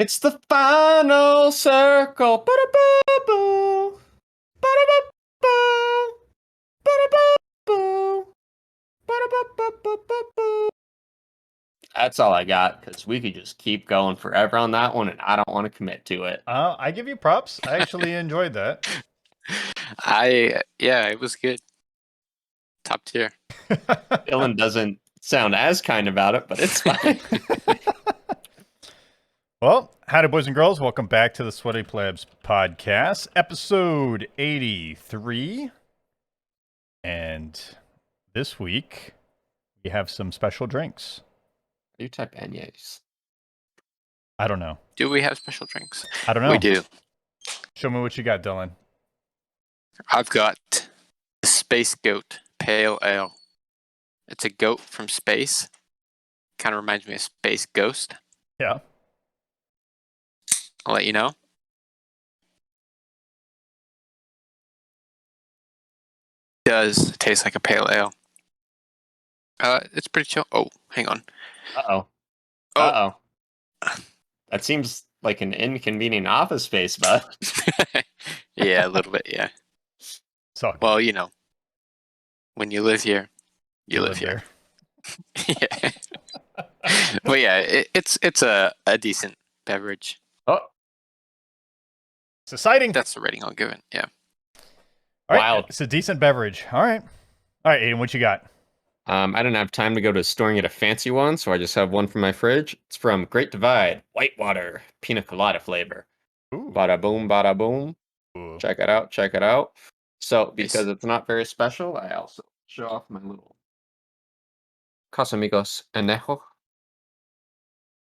It's the final circle. Ba-da-ba-boo. Ba-da-ba-boo. Ba-da-ba-boo. Ba-da-ba-ba-ba-ba-boo. That's all I got, because we could just keep going forever on that one, and I don't want to commit to it. I give you props. I actually enjoyed that. Yeah, it was good. Top tier. Dylan doesn't sound as kind about it, but it's fine. Well, howdy, boys and girls. Welcome back to the Sweaty Plebs podcast, episode 83. And this week, we have some special drinks. You type Anyes. I don't know. Do we have special drinks? I don't know. We do. Show me what you got, Dylan. I've got the Space Goat Pale Ale. It's a goat from space. Kind of reminds me of Space Ghost. Yeah. I'll let you know. It does taste like a pale ale. It's pretty chill. Oh, hang on. Uh-oh. Oh. Uh-oh. That seems like an inconvenient office space, bud. Yeah, a little bit, yeah. So, Well, you know, when you live here, you live here. Yeah. But yeah, it's a decent beverage. Oh, It's exciting. That's the rating I'll give it, yeah. All right. wild. It's a decent beverage. All right. All right, Aiden, what you got? I didn't have time to go to a store and get a fancy one, so I just have one from my fridge. It's from Great Divide, Whitewater, pina colada flavor. Ooh. Bada boom, bada boom. Ooh. Check it out, check it out. So, because Nice. it's not very special, I also show off my little Casamigos Anejo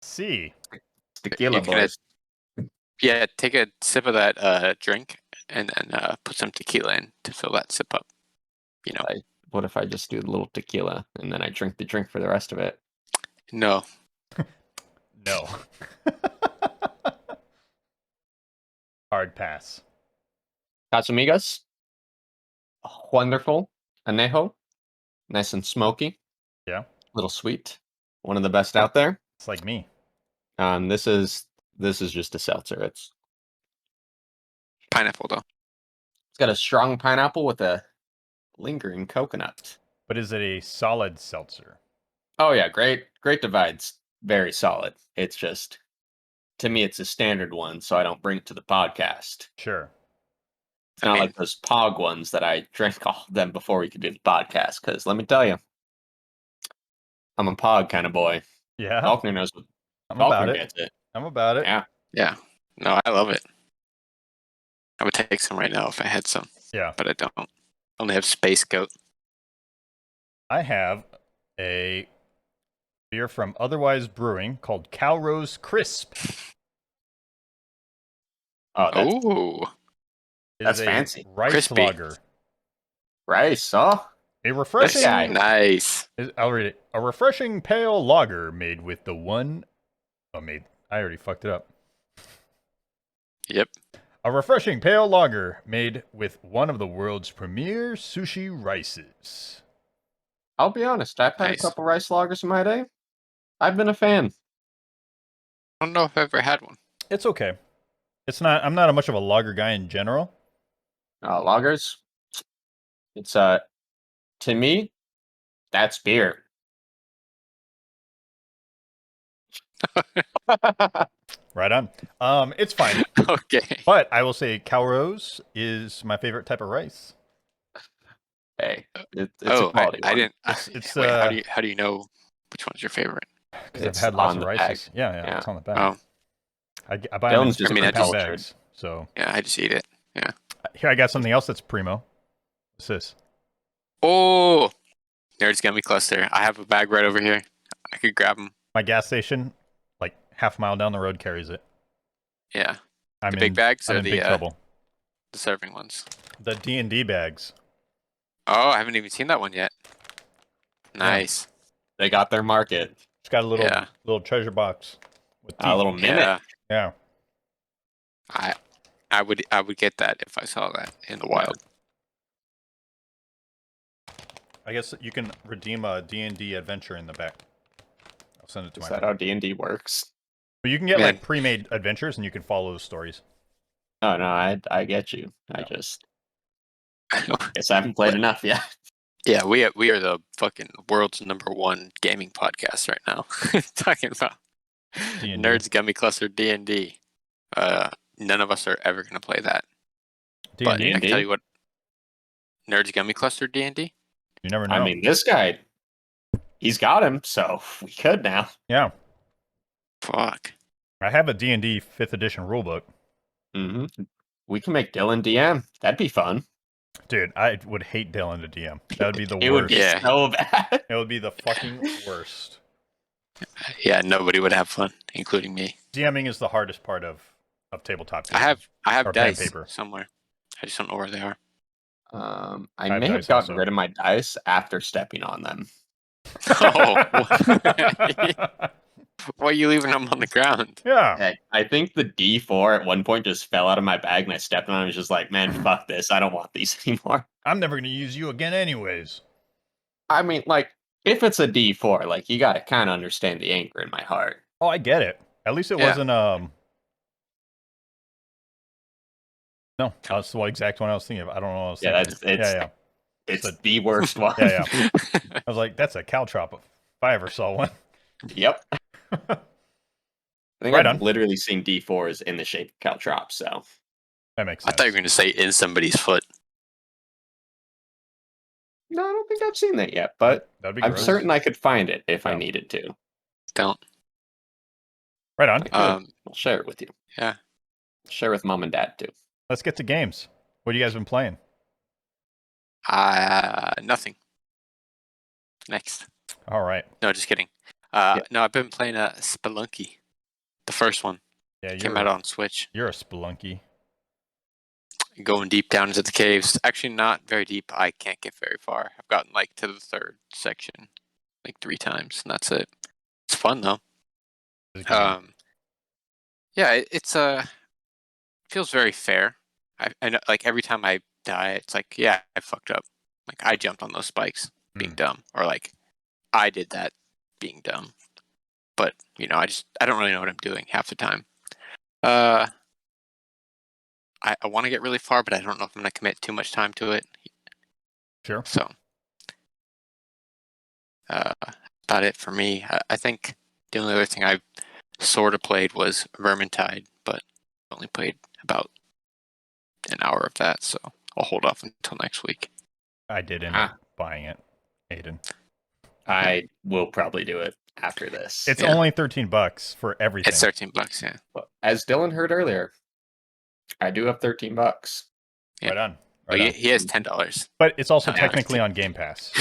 See. tequila You're gonna- boys. Yeah, take a sip of that drink and then put some tequila in to fill that sip up. You know. What if I just do the little tequila and then I drink the drink for the rest of it? No. No. Hard pass. Casamigos, wonderful. Anejo, nice and smoky. Yeah. Little sweet. One of the best out there. It's like me. This is just a seltzer. It's Pineapple though. got a strong pineapple with a lingering coconut. But is it a solid seltzer? Oh yeah, Great Divide's very solid. It's just, to me, it's a standard one, so I don't bring it to the podcast. Sure. It's not like those Pog ones that I drank all of them before we could do the podcast. Because let me tell you, I'm a Pog kind of boy. Yeah. Faulkner knows what. I'm about Faulkner it. gets it. I'm about it. Yeah. Yeah. No, I love it. I would take some right now if I had some, Yeah. but I don't. I only have Space Goat. I have a beer from Otherwise Brewing called Cow Rose Crisp. Oh, Oh, It That's is a fancy. rice Crispy. lager. rice. Oh, A that's refreshing. guy. nice. I'll read it. A refreshing pale lager made with the one. I already fucked it up. Yep. A refreshing pale lager made with one of the world's premier sushi rices. I'll be honest. I've had Nice. a couple rice lagers in my day. I've been a fan. I don't know if I've ever had one. It's okay. It's not. I'm not much of a lager guy in general. Lagers. It's to me, that's beer. Right on. It's fine. Okay. But I will say Cow Rose is my favorite type of rice. Hey, it's a quality I one. didn't. It's Wait, how do you know which one's your favorite? Because I've It's had lots on of the rices. bag. Yeah, it's on the bag. Oh, I buy them in Dylan's just different cultured. bags. So yeah, I just eat it. Yeah. here I got something else that's primo. What's this? Oh, Nerds Gummy Cluster. I have a bag right over here. I could grab them. My gas station, like half a mile down the road, carries it. Yeah. I'm The big bags I'm or in the big trouble. the serving ones? The D&D bags. Oh, I haven't even seen that one yet. Nice. They got their market. It's got a little Yeah. little treasure box with A little mimic. Yeah. Yeah. I would get that if I saw that in the wild. I guess you can redeem a D&D adventure in the back. I'll send it to Is my that how D&D works? But you can get Man. like pre-made adventures, and you can follow the stories. Oh no, I get you. I Yeah. just guess I haven't played enough yet. Yeah, we are the fucking world's #1 gaming podcast right now. Talking about D&D. Nerds Gummy Cluster D&D. None of us are ever gonna play that. But D&D? I can tell you what, Nerds Gummy Cluster D&D. You never know. I mean, this guy, he's got him, so we could now. Yeah. Fuck. I have a D&D 5th edition rulebook. Mm-hmm. We can make Dylan DM. That'd be fun. Dude, I would hate Dylan to DM. That would be the It worst. would be Yeah. so bad. It would be the fucking worst. Yeah, nobody would have fun, including me. DMing is the hardest part of tabletop games. I have Or pen and dice paper. somewhere. I just don't know where they are. I have may have dice gotten also. rid of my dice after stepping on them. Oh, why are you leaving them on the ground? Yeah. I think the D4 at one point just fell out of my bag and I stepped on it and was just like, man, fuck this. I don't want these anymore. I'm never going to use you again anyways. I mean, like, if it's a D4, like, you gotta kind of understand the anger in my heart. Oh, I get it. At least it Yeah. wasn't, No, that's the exact one I was thinking of. I don't know what I was Yeah, thinking. it's it's So- the worst one. Yeah, yeah. I was like, that's a caltrop if I ever saw one. Yep. I think Right I've on. literally seen D4s in the shape of caltrops, so. That makes I sense. thought you were going to say in somebody's foot. No, I don't think I've seen that yet, but That'd be I'm gross. certain I could find it if I Oh. needed to. Don't. Right on. I could. Um, I'll share it with you. yeah. Share with mom and dad too. Let's get to games. What have you guys been playing? Nothing. Next. All right. No, just kidding. Yeah. No, I've been playing Spelunky, the first one. Yeah, Came out on Switch. you're a spelunky. Going deep down into the caves. Actually, not very deep. I can't get very far. I've gotten like to the 3rd section, like 3 times, and that's it. It's fun though. Yeah, it's feels very fair. I know, like every time I die, it's like, yeah, I fucked up. Like I jumped on those spikes, being dumb, or like I did that, being dumb. But you know, I don't really know what I'm doing half the time. I want to get really far, but I don't know if I'm gonna commit too much time to it. Sure. So, about it for me. I think the only other thing I sort of played was Vermintide, but only played about an hour of that, so I'll hold off until next week. I did end up buying it, Aiden. I will probably do it after this. It's only $13 for everything. It's $13, yeah. But as Dylan heard earlier, I do have $13. Yeah. Right on. But Right on. he has $10. But it's also Yeah. technically on Game Pass.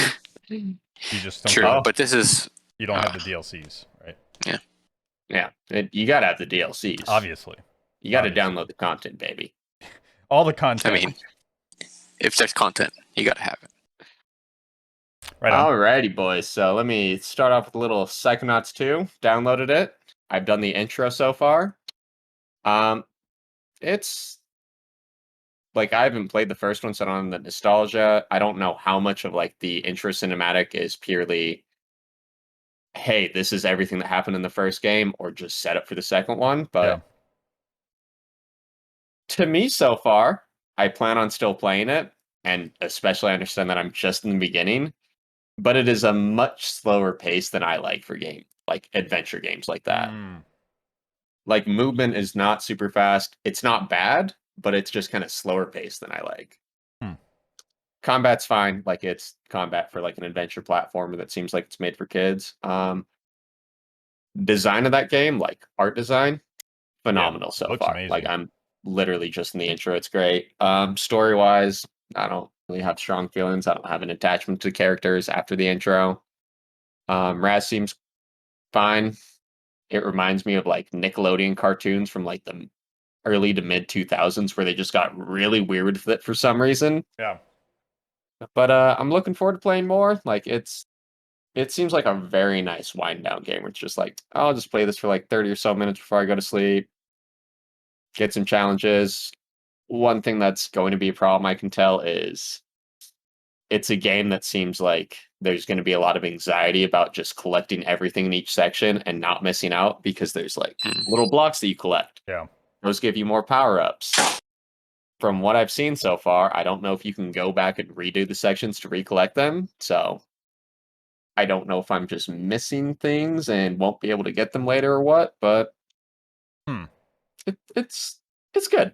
You just don't True, get- but this is you don't have the DLCs, right? Yeah, you gotta have the DLCs. Obviously. You gotta Obviously. download the content, baby. All the content. I mean, if there's content, you gotta have it. Right on. Alrighty, boys. So let me start off with a little Psychonauts 2. Downloaded it. I've done the intro so far. It's like I haven't played the first one, so I don't have the nostalgia. I don't know how much of like the intro cinematic is purely, hey, this is everything that happened in the first game, or just set up for the second one. But Yeah. to me, so far, I plan on still playing it, and especially I understand that I'm just in the beginning. But it is a much slower pace than I like for like adventure games like that. Like movement is not super fast. It's not bad, but it's just kind of slower pace than I like. Combat's fine. Like it's combat for like an adventure platformer that seems like it's made for kids. Design of that game, like art design, phenomenal so looks far. amazing. Like I'm literally just in the intro. It's great. Story wise, I don't really have strong feelings. I don't have an attachment to characters after the intro. Raz seems fine. It reminds me of like Nickelodeon cartoons from like the early to mid 2000s where they just got really weird with it for some reason. Yeah. But I'm looking forward to playing more. Like it seems like a very nice wind down game where it's just like, I'll just play this for like 30 or so minutes before I go to sleep. Get some challenges. One thing that's going to be a problem I can tell is it's a game that seems like there's going to be a lot of anxiety about just collecting everything in each section and not missing out because there's like little blocks that you collect. Yeah. Those give you more power-ups. From what I've seen so far, I don't know if you can go back and redo the sections to recollect them. So I don't know if I'm just missing things and won't be able to get them later or what, but it's good.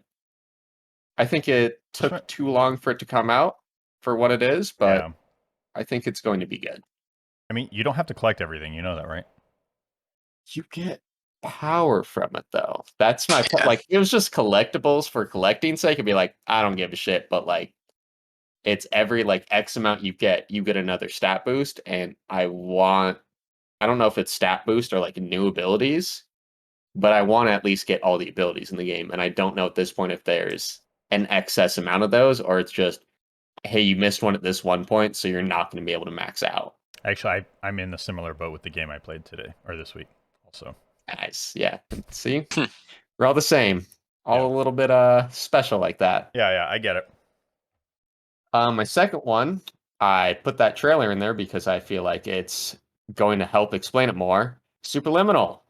I think it took too long for it to come out for what it is, but Yeah. I think it's going to be good. I mean, you don't have to collect everything. You know that, right? You get power from it though. That's my Yeah. like. It was just collectibles for collecting's sake. It'd be like, I don't give a shit, but like, it's every like X amount you get another stat boost, and I don't know if it's stat boost or like new abilities, but I want to at least get all the abilities in the game, and I don't know at this point if there's an excess amount of those or it's just, hey, you missed one at this one point, so you're not going to be able to max out. Actually, I'm in a similar boat with the game I played today or this week. Also, Nice, yeah. See, we're all the same, all Yeah. a little bit special like that. yeah, I get it. My second one, I put that trailer in there because I feel like it's going to help explain it more. Superliminal.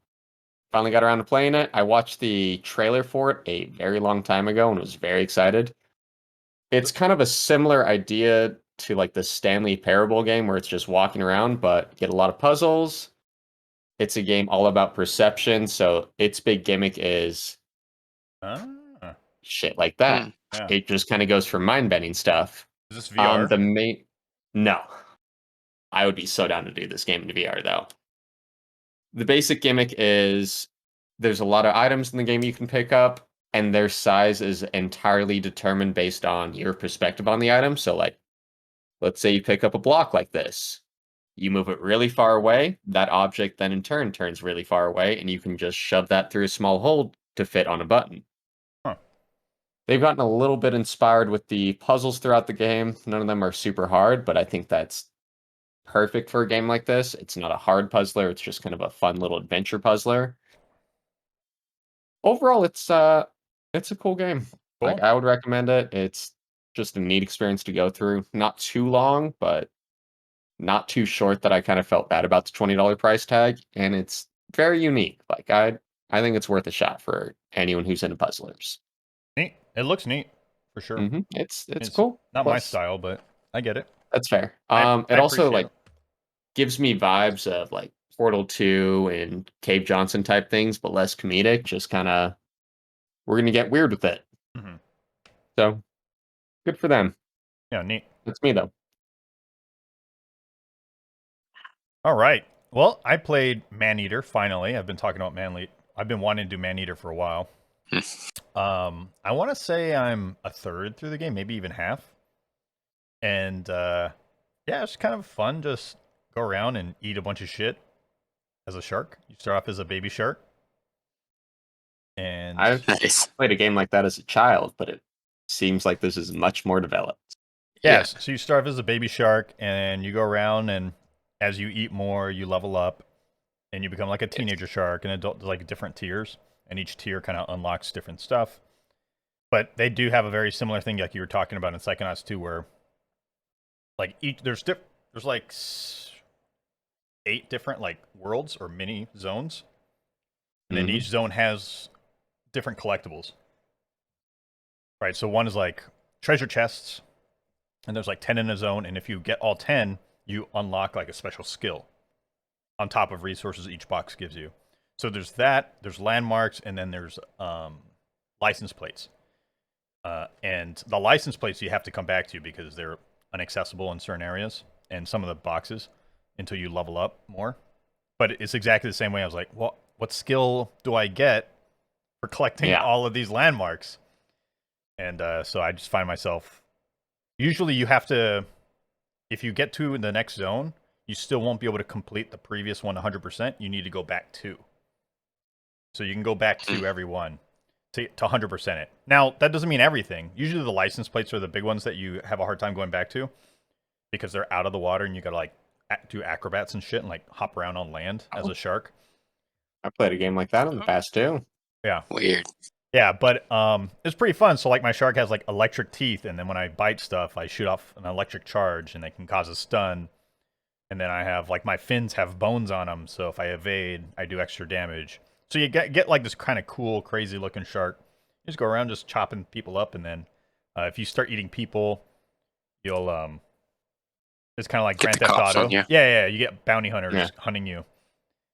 Finally got around to playing it. I watched the trailer for it a very long time ago and was very excited. It's kind of a similar idea to like the Stanley Parable game where it's just walking around, but get a lot of puzzles. It's a game all about perception, so its big gimmick is Ah, shit like that. yeah. It just kind of goes for mind bending stuff. Is this VR? No. I would be so down to do this game in VR though. The basic gimmick is there's a lot of items in the game you can pick up, and their size is entirely determined based on your perspective on the item. So, like, let's say you pick up a block like this. You move it really far away, that object then in turn turns really far away, and you can just shove that through a small hole to fit on a button. Huh. They've gotten a little bit inspired with the puzzles throughout the game. None of them are super hard, but I think that's perfect for a game like this. It's not a hard puzzler, it's just kind of a fun little adventure puzzler. Overall, it's a cool game. Like, Cool. I would recommend it. It's just a neat experience to go through. Not too long, but not too short that I kind of felt bad about the $20 price tag, and it's very unique. Like, I think it's worth a shot for anyone who's into puzzlers. Neat. It looks neat for sure. It's cool. Not my Plus, style, but I get it. that's fair. I It also appreciate like it. gives me vibes of like Portal 2 and Cave Johnson type things, but less comedic. Just kind of, we're gonna get weird with it. Mhm. So good for them. Yeah, neat. That's me though. All right. Well, I played Maneater finally. I've been talking about I've been wanting to do Maneater for a while. I want to say I'm a third through the game, maybe even half. And yeah, it's kind of fun. Just go around and eat a bunch of shit as a shark. You start off as a baby shark. And I've Nice. played a game like that as a child, but it seems like this is much more developed. yes, so you start off as a baby shark and you go around, and as you eat more, you level up and you become like a teenager shark, and adult, like different tiers, and each tier kind of unlocks different stuff. But they do have a very similar thing like you were talking about in Psychonauts 2, where like there's like 8 different like worlds or mini zones, and then each zone has different collectibles. Right, so one is like treasure chests, and there's like 10 in a zone, and if you get all 10, you unlock like a special skill on top of resources each box gives you. So there's that, there's landmarks, and then there's license plates. And the license plates you have to come back to because they're inaccessible in certain areas and some of the boxes until you level up more. But it's exactly the same way. I was like, well, what skill do I get for collecting all of these landmarks? And so I just find myself, usually you have to, if you get to the next zone, you still won't be able to complete the previous one 100%. You need to go back 2. So you can go back to every one to 100% it. Now, that doesn't mean everything. Usually the license plates are the big ones that you have a hard time going back to because they're out of the water and you gotta like do acrobats and shit and like hop around on land as a shark. I played a game like that in the past too. Yeah. Weird. Yeah, but it's pretty fun. So like my shark has like electric teeth, and then when I bite stuff, I shoot off an electric charge, and they can cause a stun. And then I have like my fins have bones on them, so if I evade, I do extra damage. So you get like this kind of cool, crazy looking shark. You just go around just chopping people up, and then if you start eating people, you'll it's kind of like Get Grand the Theft cops Auto. on you. Yeah, you get bounty hunters Yeah. hunting you,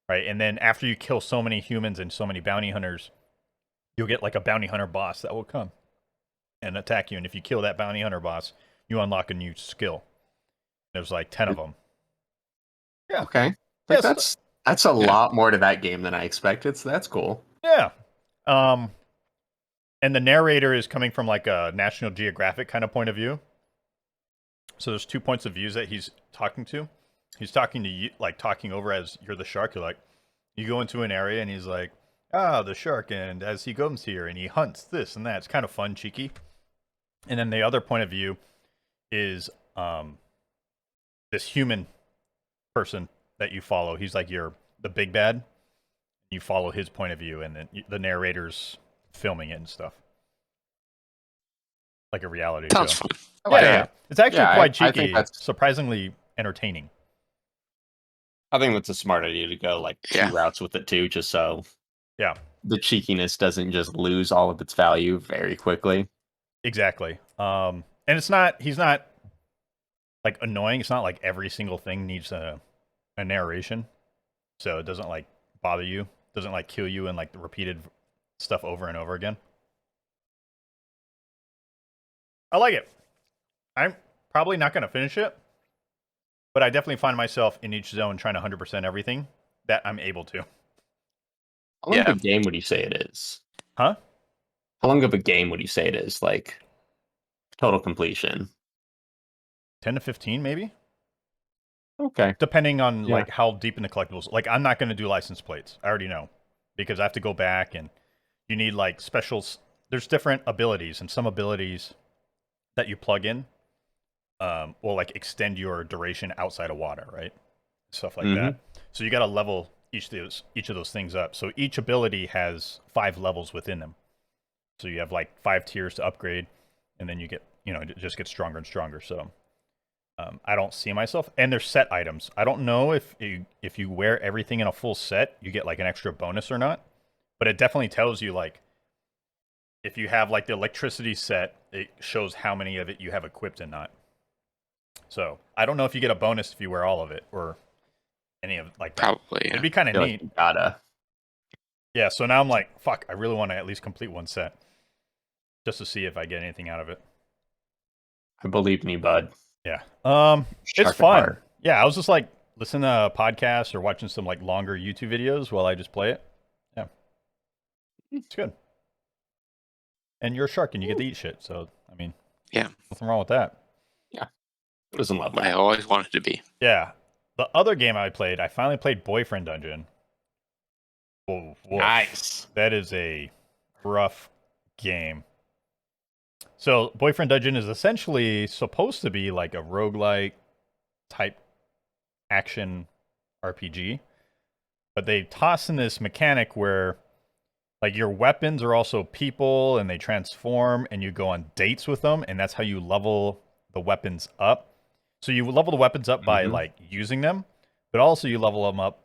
right? And then after you kill so many humans and so many bounty hunters, you'll get like a bounty hunter boss that will come and attack you. And if you kill that bounty hunter boss, you unlock a new skill. There's like 10 of them. Yeah. Okay. Yeah, Like so that's a lot more to that game than I expected, so that's cool. yeah. And the narrator is coming from like a National Geographic kind of point of view. So there's 2 points of views that he's talking to. He's talking to you, like talking over as you're the shark. You're like, you go into an area and he's like, the shark, and as he comes here and he hunts this and that. It's kind of fun, cheeky. And then the other point of view is this human person that you follow. He's like the big bad. You follow his point of view, and then the narrator's filming it and stuff, like a reality Sounds show. fun. I like Yeah, it. it's actually Yeah, quite I think cheeky, that's- surprisingly entertaining. I think that's a smart idea to go like two Yeah. routes with it too, just so Yeah, the cheekiness doesn't just lose all of its value very quickly. exactly. And he's not like annoying. It's not like every single thing needs a narration, so it doesn't like bother you. Doesn't like kill you and like the repeated stuff over and over again. I like it. I'm probably not going to finish it, but I definitely find myself in each zone trying to 100% everything that I'm able to. How long Yeah. of a game would you say it is? Huh? How long of a game would you say it is? Like total completion. 10 to 15 maybe? Okay. Depending on Yeah. like how deep in the collectibles. Like I'm not going to do license plates. I already know because I have to go back and you need like specials. There's different abilities, and some abilities that you plug in will like extend your duration outside of water, right? Stuff like that. So you got to level each of those things up. So each ability has 5 levels within them. So you have like 5 tiers to upgrade, and then you get, it just gets stronger and stronger. So I don't see myself. And there's set items. I don't know if you wear everything in a full set, you get like an extra bonus or not. But it definitely tells you like if you have like the electricity set, it shows how many of it you have equipped and not. So I don't know if you get a bonus if you wear all of it or any of like that. Probably. Yeah. It'd be kind of Feel neat. like you gotta. Yeah. So now I'm like, fuck. I really want to at least complete one set just to see if I get anything out of it. I believe in you, bud. Yeah. It's Shark at fun. heart. Yeah. I was just like listening to podcasts or watching some like longer YouTube videos while I just play it. Yeah. It's good. And you're a shark and you get to eat shit. So, I mean, Yeah. nothing wrong with that. Who doesn't love What I that? always wanted to be. Yeah. The other game I played, I finally played Boyfriend Dungeon. Whoa, woof. Nice. That is a rough game. So, Boyfriend Dungeon is essentially supposed to be like a roguelike type action RPG. But they toss in this mechanic where like your weapons are also people and they transform and you go on dates with them, and that's how you level the weapons up. So you level the weapons up by like using them, but also you level them up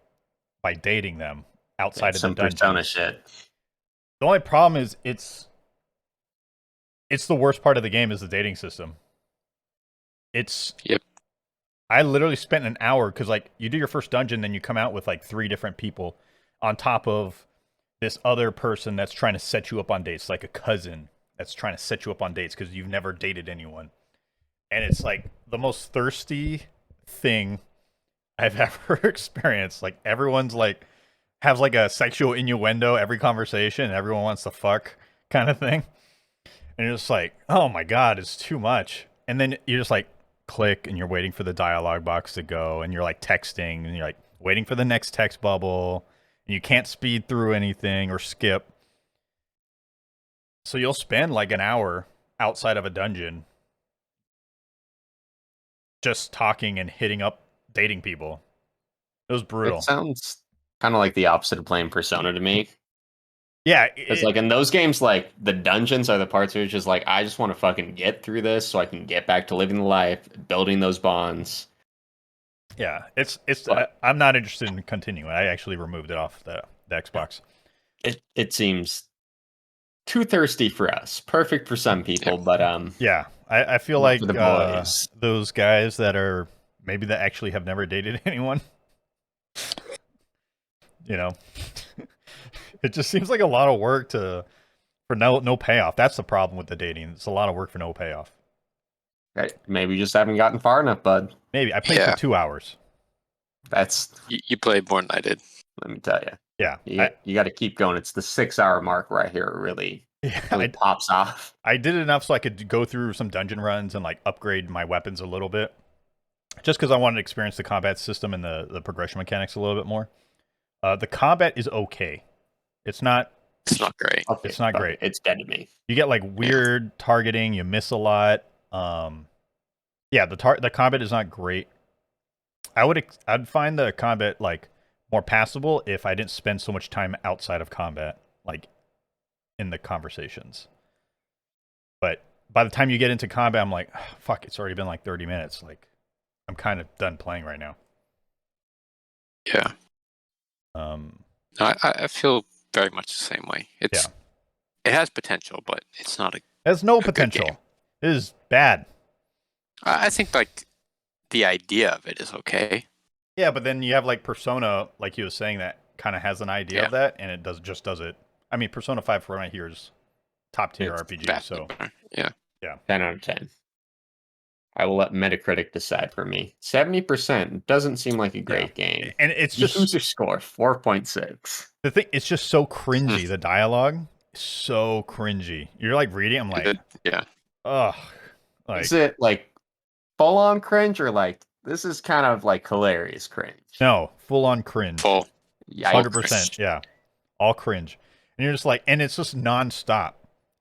by dating them outside of the Some dungeon. Persona shit. The only problem is it's the worst part of the game is the dating system. Yep. I literally spent an hour because like you do your first dungeon, then you come out with like 3 different people on top of this other person that's trying to set you up on dates, like a cousin that's trying to set you up on dates because you've never dated anyone. And it's like the most thirsty thing I've ever experienced. Like everyone's like has like a sexual innuendo every conversation, and everyone wants to fuck kind of thing. And you're just like, oh my god, it's too much. And then you just like click, and you're waiting for the dialogue box to go, and you're like texting, and you're like waiting for the next text bubble, and you can't speed through anything or skip. So you'll spend like an hour outside of a dungeon just talking and hitting up dating people. It was brutal. It sounds kind of like the opposite of playing Persona to me. Yeah, It's like in those games, like the dungeons are the parts where it's just like I just want to fucking get through this so I can get back to living the life, building those bonds. Yeah, it's. But I'm not interested in continuing. I actually removed it off the Xbox. it seems too thirsty for us. Perfect for some people, but Yeah, I feel not for like the boys. those guys that are maybe that actually have never dated anyone. You know, it just seems like a lot of work for no payoff. That's the problem with the dating. It's a lot of work for no payoff. Right, maybe you just haven't gotten far enough, bud. Maybe I played for Yeah. 2 hours. That's You played more than I did. let me tell you. Yeah, You got to keep going. It's the 6 hour mark right here. It really I pops off. I did enough so I could go through some dungeon runs and like upgrade my weapons a little bit, just because I wanted to experience the combat system and the progression mechanics a little bit more. The combat is okay. It's not. It's not great. Okay, It's not great. It's dead to me. You get like weird targeting. You miss a lot. Yeah, the combat is not great. I'd find the combat like more passable if I didn't spend so much time outside of combat, like in the conversations. But by the time you get into combat, I'm like, oh, fuck, it's already been like 30 minutes. Like, I'm kind of done playing right now. Yeah. Um, No, I feel very much the same way. It has potential, but it's not a. it has no good potential. game. It is bad. I think like the idea of it is okay. Yeah, but then you have like Persona, like you was saying, that kind of has an idea of that, and it does it. I mean, Persona 5 for right here is top tier It's RPG. Vastly So better. Yeah. 10 out of 10. I will let Metacritic decide for me. 70% doesn't seem like a great game. and it's just User score 4.6. the thing. It's just so cringy. The dialogue is so cringy. You're like reading. I'm like, Yeah. ugh. Like, Is it like full on cringe or like this is kind of like hilarious cringe? no, full on cringe. Full. 100%. Yeah, all cringe. And you're just like, and it's just nonstop.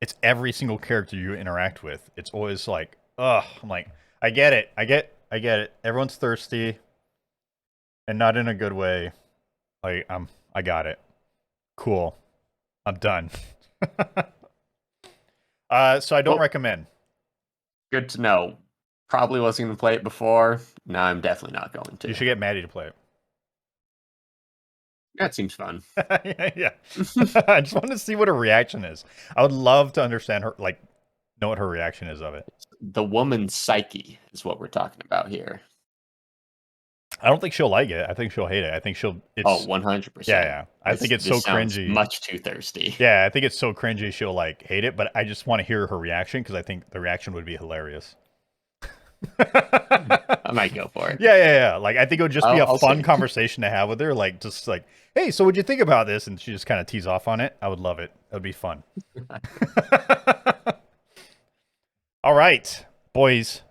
It's every single character you interact with. It's always like, ugh. I'm like, I get it. I get it. Everyone's thirsty, and not in a good way. Like, I got it. Cool. I'm done. So I don't recommend. Good to know. Probably wasn't going to play it before. Now I'm definitely not going to. You should get Maddie to play it. That seems fun. Yeah. I just want to see what her reaction is. I would love to understand her, like, know what her reaction is of it. The woman's psyche is what we're talking about here. I don't think she'll like it. I think she'll hate it. I think she'll. It's, 100%. Yeah. I think it's so sounds cringy. much too thirsty. Yeah, I think it's so cringy she'll like hate it. But I just want to hear her reaction because I think the reaction would be hilarious. I might go for it. Yeah. Like, I think it would just be a I'll fun see. conversation to have with her. Like, just like, hey, so what'd you think about this? And she just kind of tease off on it. I would love it. It would be fun. All right, boys.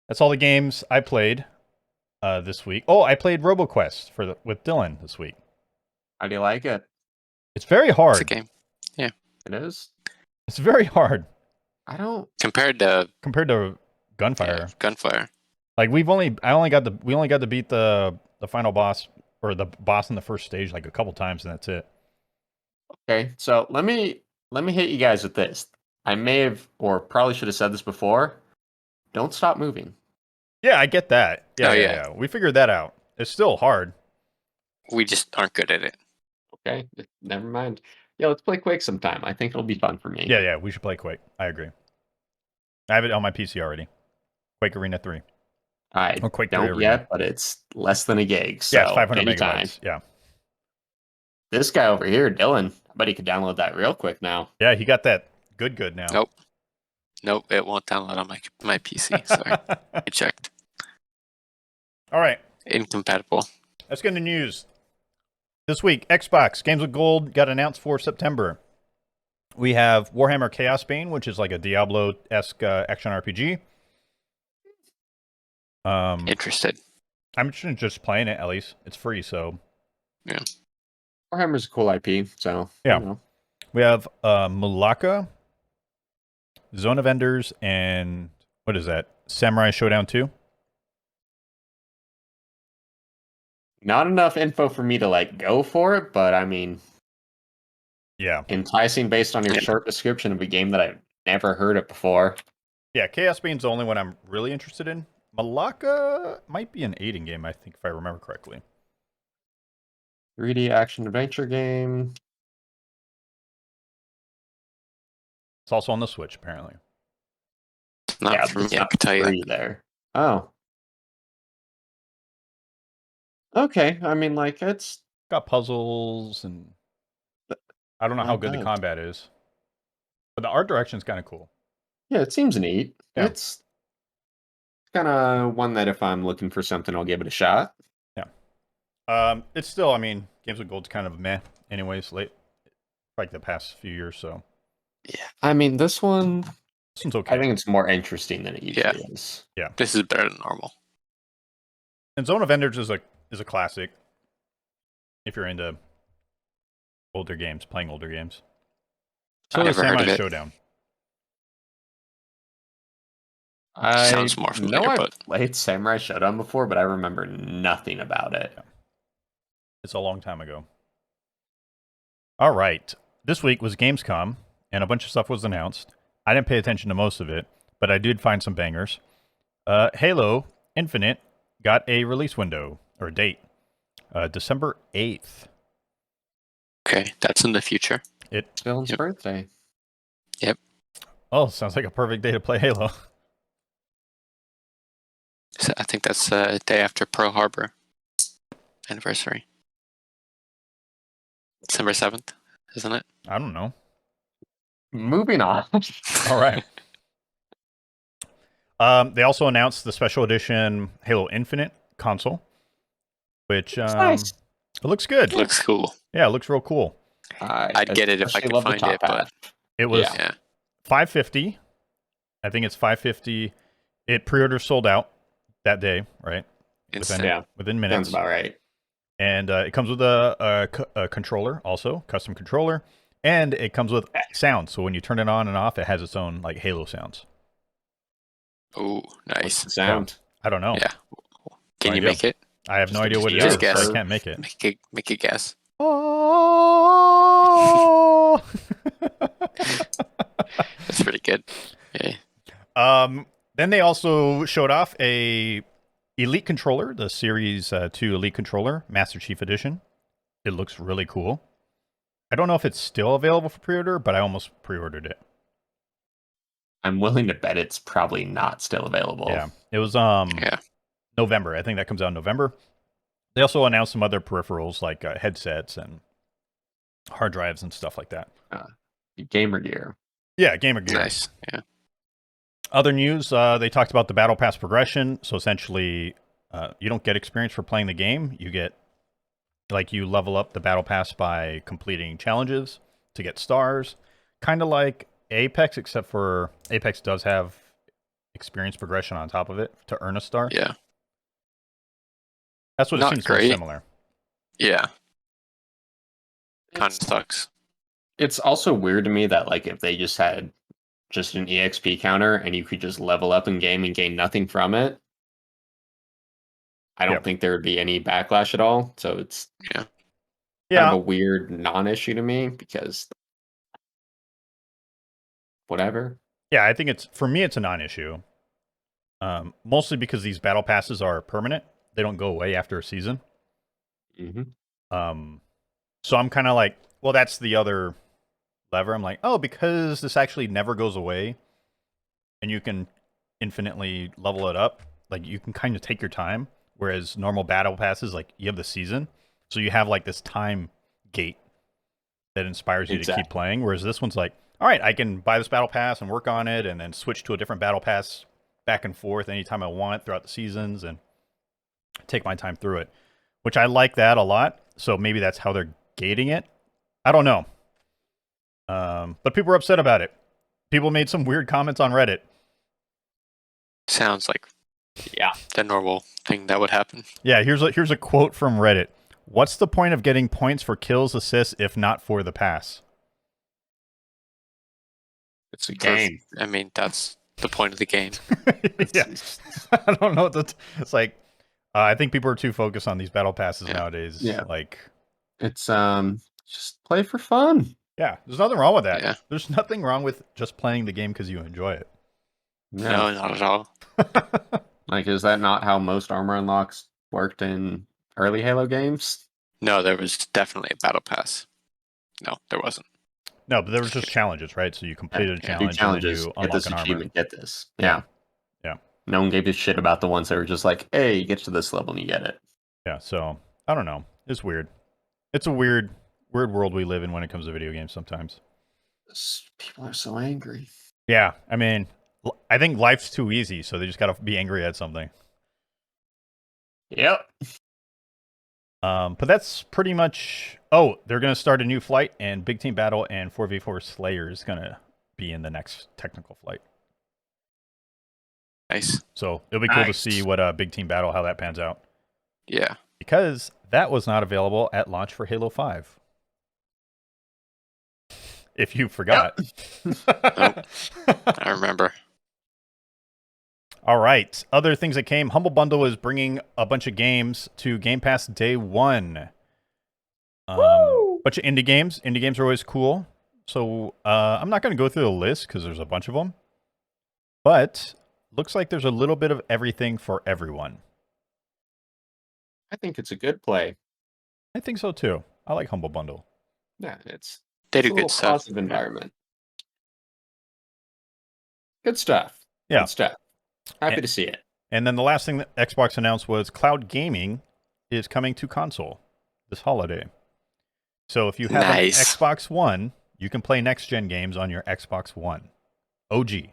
That's all the games I played this week. Oh, I played RoboQuest with Dylan this week. How do you like it? It's very hard. It's a game. Yeah. It is? It's very hard I don't... Compared to Gunfire. Yeah, Gunfire. Like we only got to beat the final boss or the boss in the first stage like a couple times and that's it. Okay, so let me hit you guys with this. I may have, or probably should have said this before. Don't stop moving. Yeah, I get that. Oh, Yeah. yeah. We figured that out. It's still hard. We just aren't good at it. Okay, never mind. Yeah, let's play Quake sometime. I think it'll be fun for me. Yeah, we should play Quake. I agree. I have it on my PC already. Quake Arena 3. I Or Quake 3 don't Arena. yet, but it's less than a gig. So Yeah, it's 500 anytime. megabytes. Yeah. This guy over here, Dylan, I bet he could download that real quick now. Yeah, he got that good now. Nope, it won't download on my PC. Sorry, I checked. All right. Incompatible. Let's get into news. This week, Xbox Games with Gold got announced for September. We have Warhammer Chaos Bane, which is like a Diablo-esque action RPG. Interested. I'm just playing it, at least. It's free, so... Yeah. Warhammer's a cool IP, so... Yeah. You know. We have Mulaka, Zone of Enders, and... What is that? Samurai Showdown 2? Not enough info for me to, like, go for it, but, I mean... Yeah. Enticing based on your short description of a game that I've never heard of before. Yeah, Chaos Bane's the only one I'm really interested in. Malacca might be an aiding game, I think, if I remember correctly. 3D action adventure game. It's also on the Switch, apparently. Not Yeah, for but it's me, I not can tell you that. free there. Oh. Okay, I mean, like, it's... Got puzzles, and I don't know how That good the does. combat is. But the art direction's kind of cool. Yeah, it seems neat. Yeah. It's kind of one that if I'm looking for something, I'll give it a shot. It's still, I mean, Games with Gold's kind of meh anyways, like the past few years, so. Yeah, I mean, this one's okay. I think it's more interesting than it usually is. Yeah. This is better than normal. And Zone of Enders is a classic if you're into older games, playing older games. So I is never heard Samurai of it. Showdown. Sounds more I familiar, know I've but played Samurai Showdown before, but I remember nothing about it. Yeah. It's a long time ago. All right. This week was Gamescom, and a bunch of stuff was announced. I didn't pay attention to most of it, but I did find some bangers. Halo Infinite got a release window, or date. December 8th. okay, that's in the future. Dylan's Yep. birthday. Oh, sounds like a perfect day to play Halo. So I think that's day after Pearl Harbor anniversary. December 7th, isn't it? I don't know. Moving on. All right. They also announced the special edition Halo Infinite console, which Nice. it looks good. Looks cool. Yeah, it looks real cool. I'd get it if I especially could love the find top it, but half. It was yeah. $550. I think it's $550. It pre-order sold out that day, right? Instant. Within Sounds minutes. about right. And it comes with a controller, also custom controller, and it comes with sound. So when you turn it on and off, it has its own like Halo sounds. Oh, What's nice. the sound? I don't know. Yeah. Can No you idea. make it? I have no Just idea what it just is. guess. So I can't make it. Make a guess. Oh. That's pretty good. Yeah. Then they also showed off a Elite controller, the Series 2 Elite controller, Master Chief Edition. It looks really cool. I don't know if it's still available for pre-order, but I almost pre-ordered it. I'm willing to bet it's probably not still available. Yeah, it was Yeah. November. I think that comes out in November. They also announced some other peripherals like headsets and hard drives and stuff like that. Gamer gear. Yeah, gamer gear. Nice. Yeah. Other news, they talked about the Battle Pass progression. So essentially, you don't get experience for playing the game. You get, like, you level up the Battle Pass by completing challenges to get stars. Kind of like Apex, except for Apex does have experience progression on top of it to earn a star. Yeah. That's what Not it seems great. similar. Yeah. Kind of It's, sucks. it's also weird to me that, like, if they just had just an EXP counter and you could just level up in game and gain nothing from it, I don't think there would be any backlash at all. So it's kind of a weird non-issue to me because whatever. Yeah, I think it's, for me, it's a non-issue. Mostly because these battle passes are permanent. They don't go away after a season. Mm-hmm. So I'm kind of like, well, that's the other lever. I'm like, oh, because this actually never goes away and you can infinitely level it up, like you can kind of take your time. Whereas normal battle passes, like you have the season. So you have like this time gate that inspires you to keep playing. Whereas this one's like, all right, I can buy this battle pass and work on it and then switch to a different battle pass back and forth anytime I want throughout the seasons and take my time through it, which I like that a lot. So maybe that's how they're gating it. I don't know. But people were upset about it. People made some weird comments on Reddit. Sounds like the normal thing that would happen. Yeah, here's a quote from Reddit. What's the point of getting points for kills, assists, if not for the pass? It's a game. I mean, that's the point of the game. Yeah. I don't know. It's like, I think people are too focused on these battle passes nowadays. Yeah. Like, it's just play for fun. Yeah, there's nothing wrong with that. Yeah. There's nothing wrong with just playing the game because you enjoy it. No, not at all. Like, is that not how most armor unlocks worked in early Halo games? No, there was definitely a battle pass. No, there wasn't. No, but there was just challenges, right? So you completed a Do challenge and then challenges, you get unlock this an armor. achievement, get this. Yeah. Yeah. Yeah. No one gave a shit about the ones that were just like, hey, you get to this level and you get it. Yeah. So I don't know. It's weird. It's a weird world we live in when it comes to video games sometimes. People are so angry. Yeah. I mean, I think life's too easy, so they just got to be angry at something. Yep. But that's pretty much. Oh, they're gonna start a new flight, and Big Team Battle and 4v4 Slayer is gonna be in the next technical flight. Nice. So it'll be cool to Nice. see what Big Team Battle, how that pans out, Yeah. because that was not available at launch for Halo 5. If you forgot. I remember. All right. Other things that came. Humble Bundle is bringing a bunch of games to Game Pass day one. Bunch of indie games. Indie games are always cool. So I'm not going to go through the list because there's a bunch of them. But looks like there's a little bit of everything for everyone. I think it's a good play. I think so too. I like Humble Bundle. Yeah, it's They a do little good stuff. positive environment. Good stuff. Yeah. Good stuff. Happy to see it. And then the last thing that Xbox announced was cloud gaming is coming to console this holiday. So if you have an Xbox One, you can play next-gen games on your Xbox One. OG.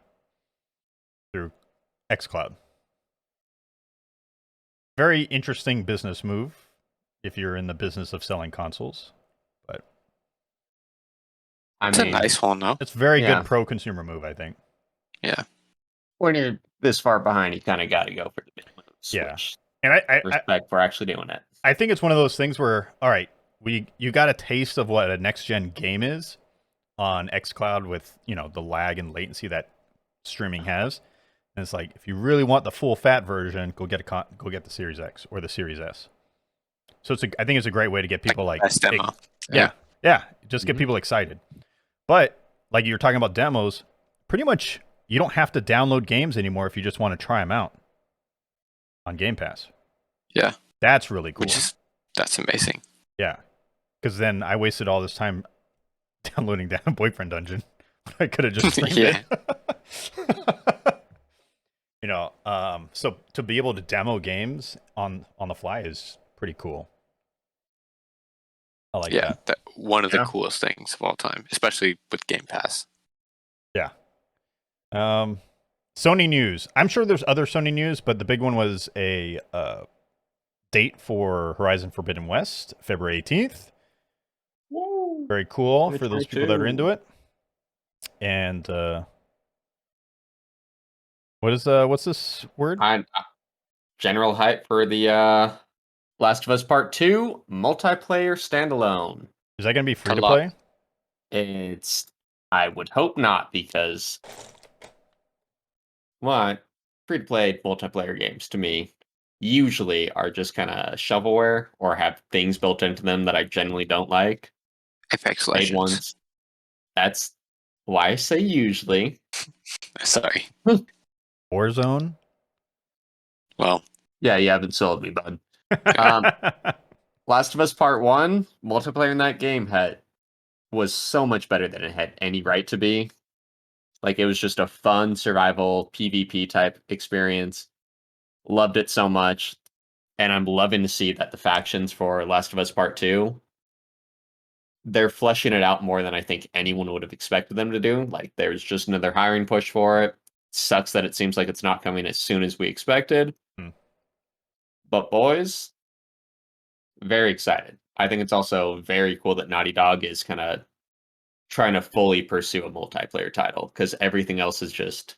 Through xCloud. Very interesting business move if you're in the business of selling consoles. But It's a nice one, though. it's very good pro-consumer move, I think. Yeah. When you're this far behind, you kind of got to go for the big moves. Yeah. Which And I respect for actually doing it. I think it's one of those things where, all right, you got a taste of what a next-gen game is on xCloud with, the lag and latency that streaming has. And it's like, if you really want the full fat version, go get the Series X or the Series S. So I think it's a great way to get people best demo. Yeah. Just get people excited. But like you're talking about demos, pretty much you don't have to download games anymore if you just want to try them out on Game Pass. Yeah. That's really cool. That's amazing. Yeah. Because then I wasted all this time downloading down Boyfriend Dungeon. I could have just streamed it. So to be able to demo games on the fly is pretty cool. I like that. One of the coolest things of all time, especially with Game Pass. Yeah. Sony news. I'm sure there's other Sony news, but the big one was a date for Horizon Forbidden West, February 18th. Woo. Very cool for those people that are into it. And what's this word? General hype for the Last of Us Part 2 multiplayer standalone. Is that going to be free to play? I would hope not, because free to play multiplayer games to me usually are just kind of shovelware or have things built into them that I generally don't like. Apex Legends. Ones. That's why I say usually. Sorry. Warzone? Well. Yeah, you haven't sold me, bud. Last of Us Part 1, multiplayer in that game was so much better than it had any right to be. Like, it was just a fun survival PvP type experience. Loved it so much. And I'm loving to see that the factions for Last of Us Part 2, they're fleshing it out more than I think anyone would have expected them to do. Like, there's just another hiring push for it. Sucks that it seems like it's not coming as soon as we expected. But boys, very excited. I think it's also very cool that Naughty Dog is kind of trying to fully pursue a multiplayer title, because everything else is just,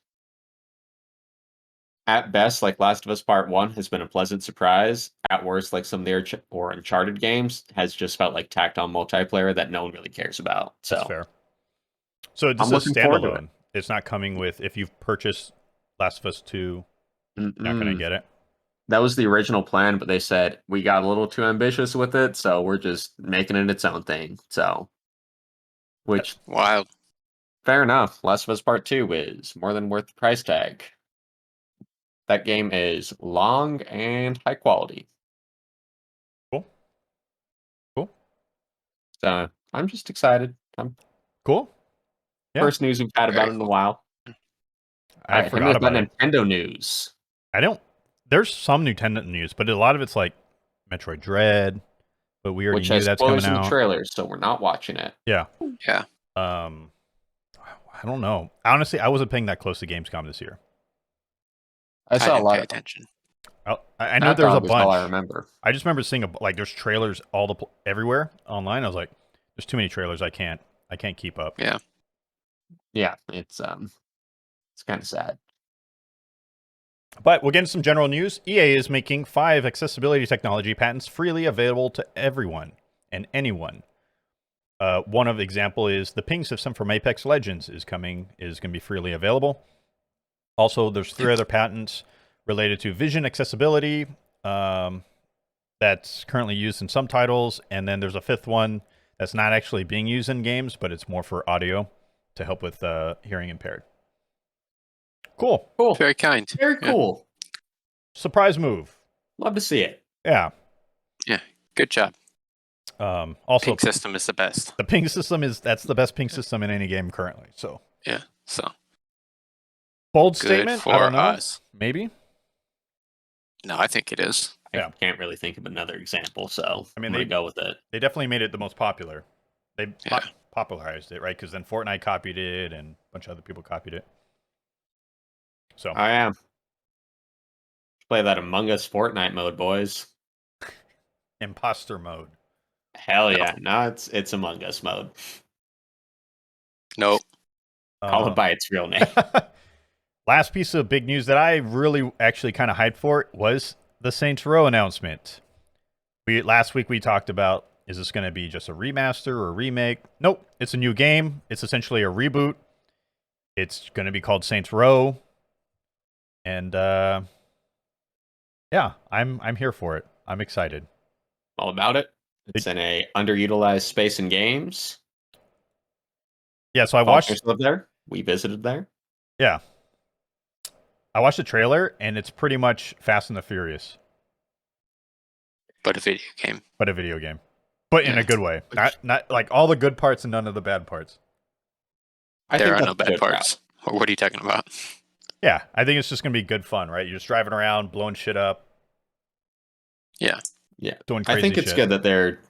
at best, like Last of Us Part 1 has been a pleasant surprise. At worst, like some of the Uncharted games has just felt like tacked on multiplayer that no one really cares about. So that's fair. So this is standalone. It's not coming with, if you've purchased Last of Us 2, you're not going to get it. That was the original plan, but they said we got a little too ambitious with it, so we're just making it its own thing. So, which wild. Fair enough. Last of Us Part 2 is more than worth the price tag. that game is long and high quality. Cool. Cool. So I'm just excited. Cool. Yeah. First news we've had about it in a while. I Alright, forgot about it. Nintendo news. There's some Nintendo news, but a lot of it's like Metroid Dread, but we already Which knew has that's coming spoilers in the out. trailers, so we're not watching it. Yeah. Yeah. I don't know. Honestly, I wasn't paying that close to Gamescom this year. I saw a didn't lot pay of attention. I know Mad there's a Dog was all I bunch. remember. I just remember seeing there's trailers everywhere online. I was like, there's too many trailers. I can't keep up. Yeah. Yeah, it's kind of sad. But we'll get into some general news. EA is making 5 accessibility technology patents freely available to everyone and anyone. One of the example is the ping system from Apex Legends is going to be freely available. Also, there's 3 other patents related to vision accessibility that's currently used in some titles, and then there's a 5th one that's not actually being used in games, but it's more for audio to help with hearing impaired. Cool. Very kind. Very cool. Surprise move. Love to see it. Yeah. Yeah. Good job. Also, Ping system is the best. the ping system that's the best ping system in any game currently. So Yeah. So bold good statement. for I don't know. us. Maybe. No, I think it is. Yeah. I can't really think of another example, so I mean, I'm gonna go with it. They definitely made it the most popular. They Yeah. popularized it, right? Because then Fortnite copied it, and a bunch of other people copied it. So I am. Play that Among Us Fortnite mode, boys. imposter mode. Hell yeah. No, it's Among Us mode. Nope. Call it by its real name. Last piece of big news that I really actually kind of hyped for was the Saints Row announcement. Last week we talked about, is this going to be just a remaster or a remake? Nope, it's a new game. It's essentially a reboot. It's going to be called Saints Row, and yeah, I'm here for it. I'm excited. All about it. It's in a underutilized space in games. Yeah, so I watched. Live there. We visited there. Yeah, I watched the trailer, and it's pretty much Fast and the Furious, But a video game. but a video game, but in a good way. Not like all the good parts and none of the bad parts. There are no bad parts. What are you talking about? Yeah, I think it's just gonna be good fun, right? You're just driving around, blowing shit up. Yeah. Yeah. Doing crazy I think it's shit. good that they're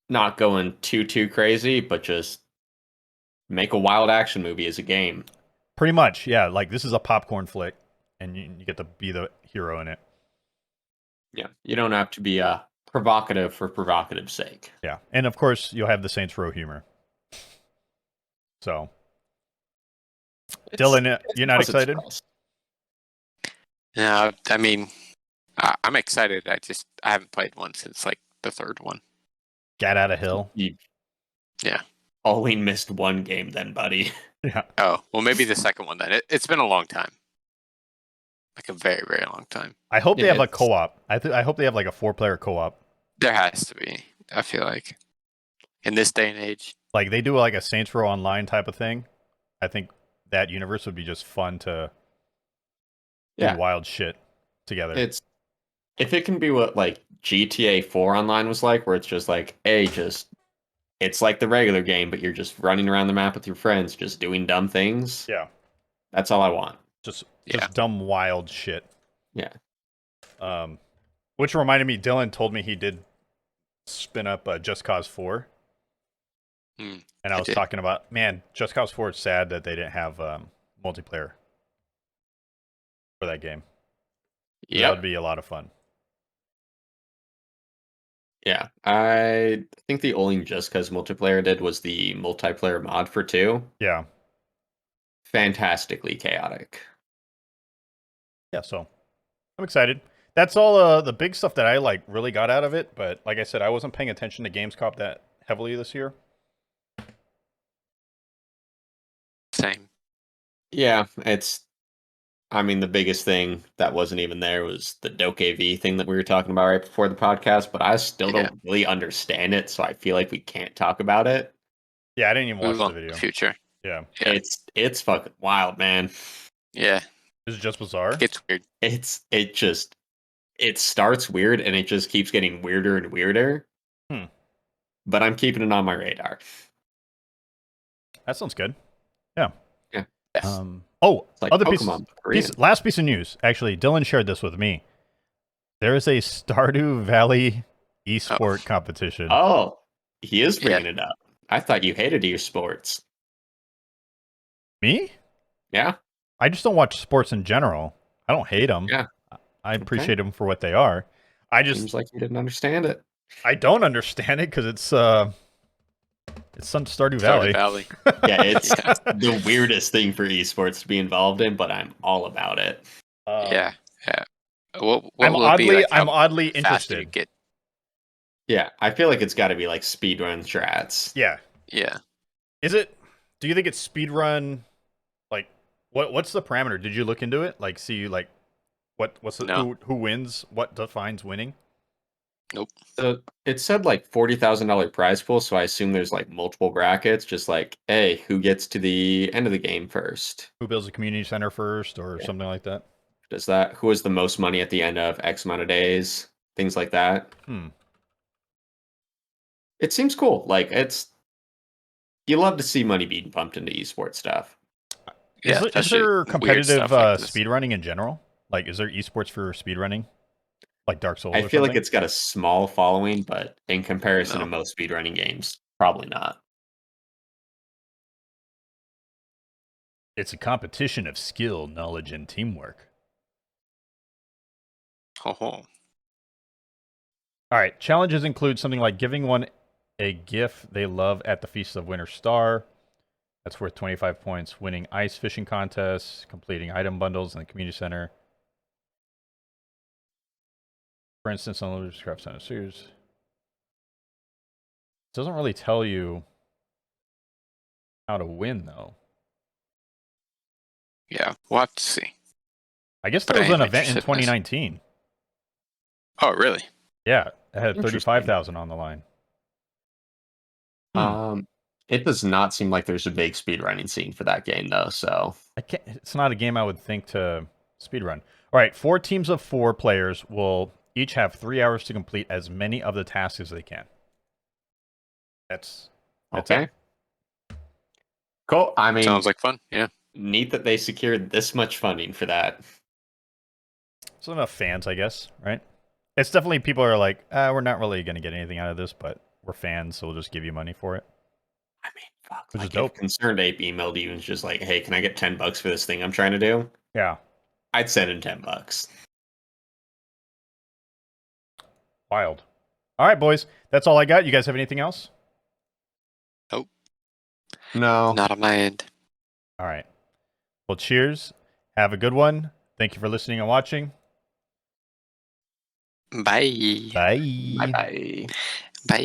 not going too crazy, but just make a wild action movie as a game. Pretty much, yeah. Like this is a popcorn flick, and you get to be the hero in it. Yeah. You don't have to be provocative for provocative's sake. Yeah, and of course you'll have the Saints Row humor. So, Dylan, you're not excited? No, I mean, I'm excited. I haven't played one since like the 3rd one. Gat out of hill. Yeah. Only missed one game then, buddy. Yeah. Oh, well, maybe the 2nd one then. It's been a long time. Like a very, very long time. I hope they have a co-op. I hope they have like a 4-player co-op. There has to be. I feel like in this day and age. Like they do like a Saints Row Online type of thing. I think that universe would be just fun to do wild shit together. If it can be what like GTA 4 Online was like, where it's just like, it's like the regular game, but you're just running around the map with your friends, just doing dumb things. Yeah. That's all I want. Just dumb, wild shit. Yeah. Which reminded me, Dylan told me he did spin up Just Cause 4. And I was talking about, man, Just Cause 4 is sad that they didn't have multiplayer for that game. Yeah. That would be a lot of fun. Yeah. I think the only Just Cause multiplayer did was the multiplayer mod for 2. Yeah. Fantastically chaotic. Yeah, so I'm excited. That's all the big stuff that I like really got out of it, but like I said, I wasn't paying attention to Gamescom that heavily this year. Same. Yeah, I mean, the biggest thing that wasn't even there was the Doke V thing that we were talking about right before the podcast, but I still don't really understand it, so I feel like we can't talk about it. Yeah, I didn't even watch the video. Future. Yeah. It's fucking wild, man. Yeah. Is it just bizarre? It's weird. It starts weird and it just keeps getting weirder and weirder. But I'm keeping it on my radar. That sounds good. Yeah. Yeah. Yes. It's like other Pokemon, but Korean. last piece of news. Actually, Dylan shared this with me. There is a Stardew Valley Esport competition. Oh, he is bringing it up. I thought you hated esports. Me? Yeah. I just don't watch sports in general. I don't hate them. Yeah. I appreciate them for what they are. Seems like you didn't understand it. I don't understand it because it's some Stardew Valley. Yeah, it's the weirdest thing for esports to be involved in, but I'm all about it. Yeah. What I'm will it be like I'm oddly fast you interested. get? Yeah, I feel like it's got to be like speedrun strats. Yeah. Yeah. Is it? Do you think it's speedrun? Like, what's the parameter? Did you look into it? Like, see, like, what's the who wins? What defines winning? Nope. So it said like $40,000 prize pool, so I assume there's like multiple brackets, just like, hey, who gets to the end of the game first? Who builds a community center first, or something like that? Who has the most money at the end of X amount of days? Things like that. It seems cool. Like you love to see money being pumped into esports stuff. Is there competitive speedrunning in general? Like, is there esports for speedrunning? Like Dark Souls? I feel like it's got a small following, but in comparison to most speedrunning games, probably not. It's a competition of skill, knowledge, and teamwork. All right. Challenges include something like giving one a gift they love at the Feast of Winter Star. That's worth 25 points. Winning ice fishing contests, completing item bundles in the community center. For instance, on the Craft Center Series. It doesn't really tell you how to win, though. Yeah, we'll have to see. I guess there was an event in 2019. Oh, really? Yeah, it had 35,000 on the line. It does not seem like there's a big speedrunning scene for that game, though. So it's not a game I would think to speedrun. All right, 4 teams of 4 players will each have 3 hours to complete as many of the tasks as they can. That's okay. Cool. I mean, sounds like fun. Yeah. Neat that they secured this much funding for that. It's enough fans, I guess, right? It's definitely people are like, we're not really going to get anything out of this, but we're fans, so we'll just give you money for it. I mean, fuck. Which is if dope. Concerned Ape emailed you and was just like, hey, can I get $10 for this thing I'm trying to do? Yeah. I'd send him $10. Wild. All right, boys. That's all I got. You guys have anything else? Nope. No. Not on my end. All right. Well, cheers. Have a good one. Thank you for listening and watching. Bye. Bye. Bye-bye. Bye.